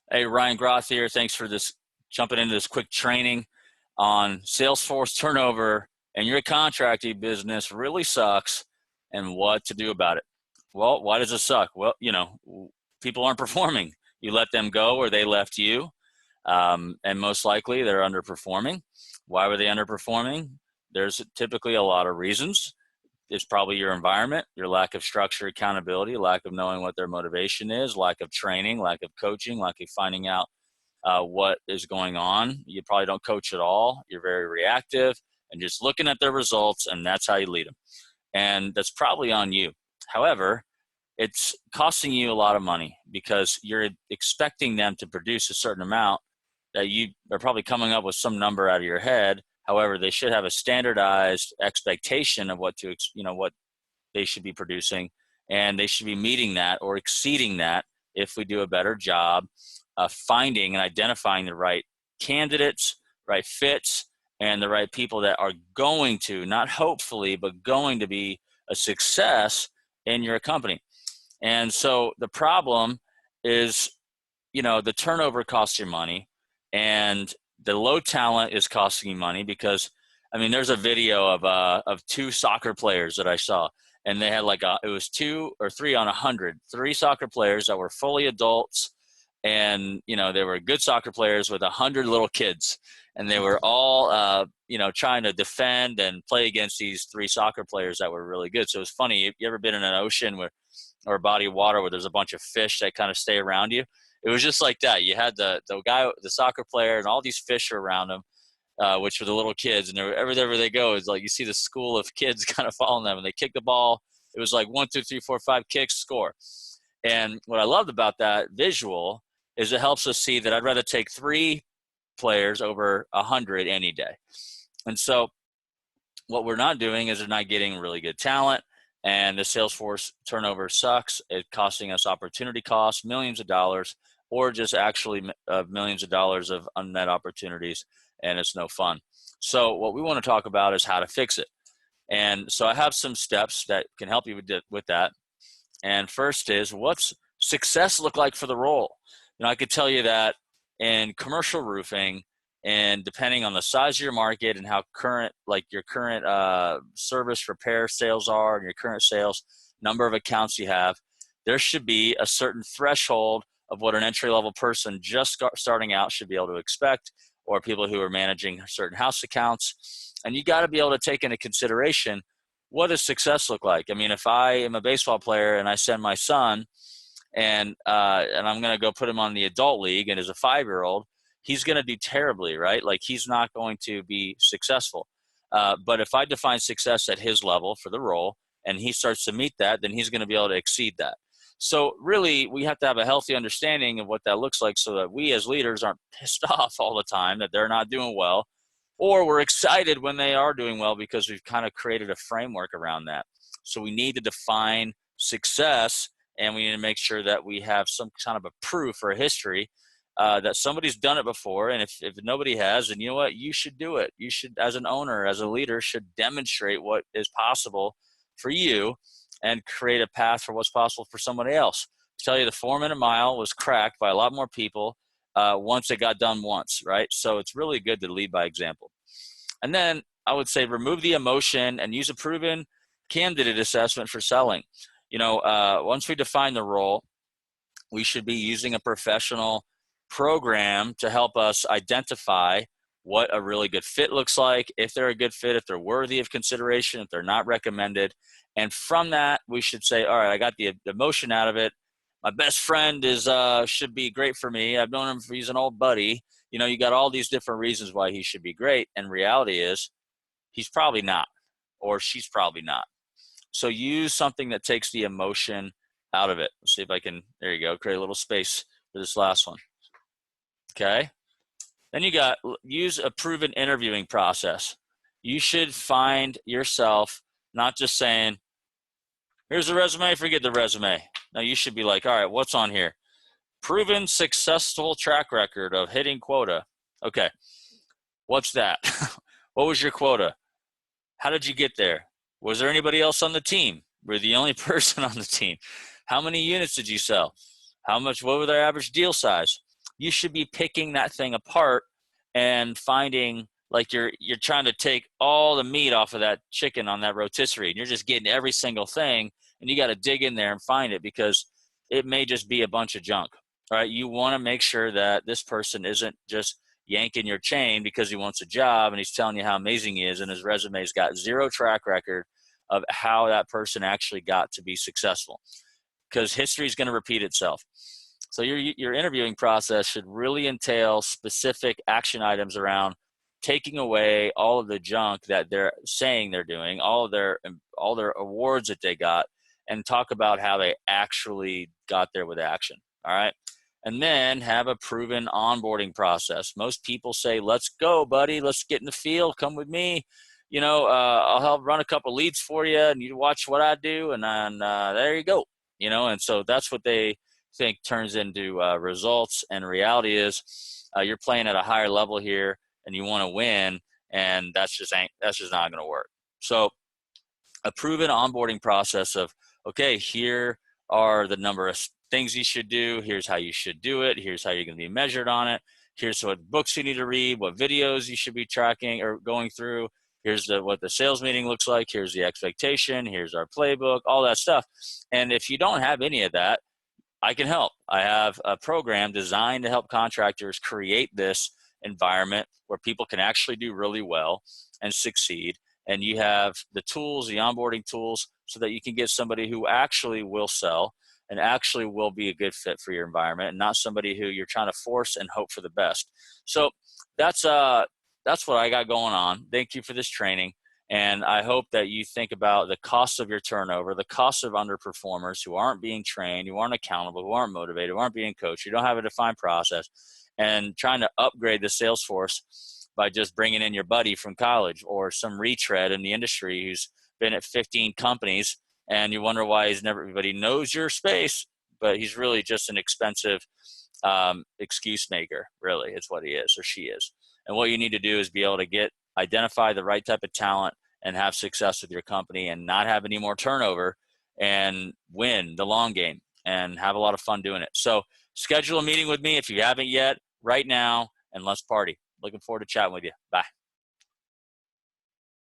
Hey, Ryan Groth here. Thanks for this jumping into this quick training on Salesforce turnover and your contracting business really sucks and what to do about it. Well, why does it suck? Well, people aren't performing. You let them go or they left you, and most likely they're underperforming. Why were they underperforming? There's typically a lot of reasons. It's probably your environment, your lack of structure, accountability, lack of knowing what their motivation is, lack of training, lack of coaching, lack of finding out what is going on. You probably don't coach at all. You're very reactive and just looking at their results, and that's how you lead them. And that's probably on you. However, it's costing you a lot of money because you're expecting them to produce a certain amount that you are probably coming up with some number out of your head. However, they should have a standardized expectation of what they should be producing, and they should be meeting that or exceeding that if we do a better job of finding and identifying the right candidates, right fits, and the right people that are going to, not hopefully, but going to be a success in your company. And so the problem is, the turnover costs you money, and the low talent is costing you money because, there's a video of two soccer players that I saw, and they had it was 2 or 3 on 100, 3 soccer players that were fully adults, and they were good soccer players with 100 little kids, and they were all trying to defend and play against these 3 soccer players that were really good. So it was funny. You ever been in an ocean or a body of water where there's a bunch of fish that kind of stay around you? It was just like that. You had the guy, the soccer player, and all these fish are around him, which were the little kids. And wherever they go, is like you see the school of kids kind of following them, and they kick the ball. It was like 1, 2, 3, 4, 5 kicks, score. And what I loved about that visual is it helps us see that I'd rather take 3 players over 100 any day. And so what we're not doing is we're not getting really good talent, and the Salesforce turnover sucks. It's costing us opportunity costs, millions of dollars, or just actually millions of dollars of unmet opportunities, and it's no fun. So what we want to talk about is how to fix it. And so I have some steps that can help you with that. And first is, what's success look like for the role? I could tell you that in commercial roofing, and depending on the size of your market and how your current service repair sales are and your current sales number of accounts you have, there should be a certain threshold of what an entry-level person just starting out should be able to expect, or people who are managing certain house accounts. And you got to be able to take into consideration, what does success look like? If I am a baseball player and I send my son and I'm going to go put him on the adult league, and as a 5-year-old, he's going to do terribly, right? Like, he's not going to be successful. But if I define success at his level for the role, and he starts to meet that, then he's going to be able to exceed that. So really, we have to have a healthy understanding of what that looks like, so that we as leaders aren't pissed off all the time that they're not doing well, or we're excited when they are doing well because we've kind of created a framework around that. So we need to define success, and we need to make sure that we have some kind of a proof or a history that somebody's done it before. And if nobody has, then you know what? You should do it. You should, as an owner, as a leader, should demonstrate what is possible for you and create a path for what's possible for somebody else. To tell you, the 4-minute mile was cracked by a lot more people once it got done once, right? So it's really good to lead by example. And then I would say remove the emotion and use a proven candidate assessment for selling. Once we define the role, we should be using a professional program to help us identify what a really good fit looks like, if they're a good fit, if they're worthy of consideration, if they're not recommended. And from that, we should say, all right, I got the emotion out of it. My best friend should be great for me. I've known him he's an old buddy. You got all these different reasons why he should be great. And reality is, he's probably not, or she's probably not. So use something that takes the emotion out of it. Let's see if I can, there you go, create a little space for this last one. Okay. Then use a proven interviewing process. You should find yourself not just saying, here's the resume, forget the resume. No, you should be like, all right, what's on here? Proven successful track record of hitting quota. Okay. What's that? What was your quota? How did you get there? Was there anybody else on the team? Were you the only person on the team? How many units did you sell? What were their average deal size? you should be picking that thing apart and finding, like you're trying to take all the meat off of that chicken on that rotisserie, and you're just getting every single thing, and you got to dig in there and find it, because it may just be a bunch of junk. All right, you want to make sure that this person isn't just yanking your chain because he wants a job and he's telling you how amazing he is, and his resume's got zero track record of how that person actually got to be successful, because history is going to repeat itself. So your interviewing process should really entail specific action items around taking away all of the junk that they're saying they're doing, all their awards that they got, and talk about how they actually got there with action. All right. And then have a proven onboarding process. Most people say, let's go, buddy. Let's get in the field. Come with me. I'll help run a couple leads for you, and you watch what I do, and then there you go. And so that's what they think turns into results. And reality is you're playing at a higher level here, and you want to win, and that's just not going to work. So a proven onboarding process of, okay, here are the number of things you should do. Here's how you should do it. Here's how you're going to be measured on it. Here's what books you need to read, what videos you should be tracking or going through. Here's what the sales meeting looks like. Here's the expectation. Here's our playbook, all that stuff. And if you don't have any of that, I can help. I have a program designed to help contractors create this environment where people can actually do really well and succeed. And you have the tools, the onboarding tools, so that you can get somebody who actually will sell and actually will be a good fit for your environment, and not somebody who you're trying to force and hope for the best. So that's what I got going on. Thank you for this training. And I hope that you think about the cost of your turnover, the cost of underperformers who aren't being trained, who aren't accountable, who aren't motivated, who aren't being coached, who don't have a defined process, and trying to upgrade the Salesforce by just bringing in your buddy from college or some retread in the industry who's been at 15 companies, and you wonder why everybody knows your space, but he's really just an expensive excuse maker. Really, it's what he is or she is. And what you need to do is be able to identify the right type of talent and have success with your company, and not have any more turnover, and win the long game and have a lot of fun doing it. So schedule a meeting with me if you haven't yet right now, and let's party. Looking forward to chatting with you. Bye.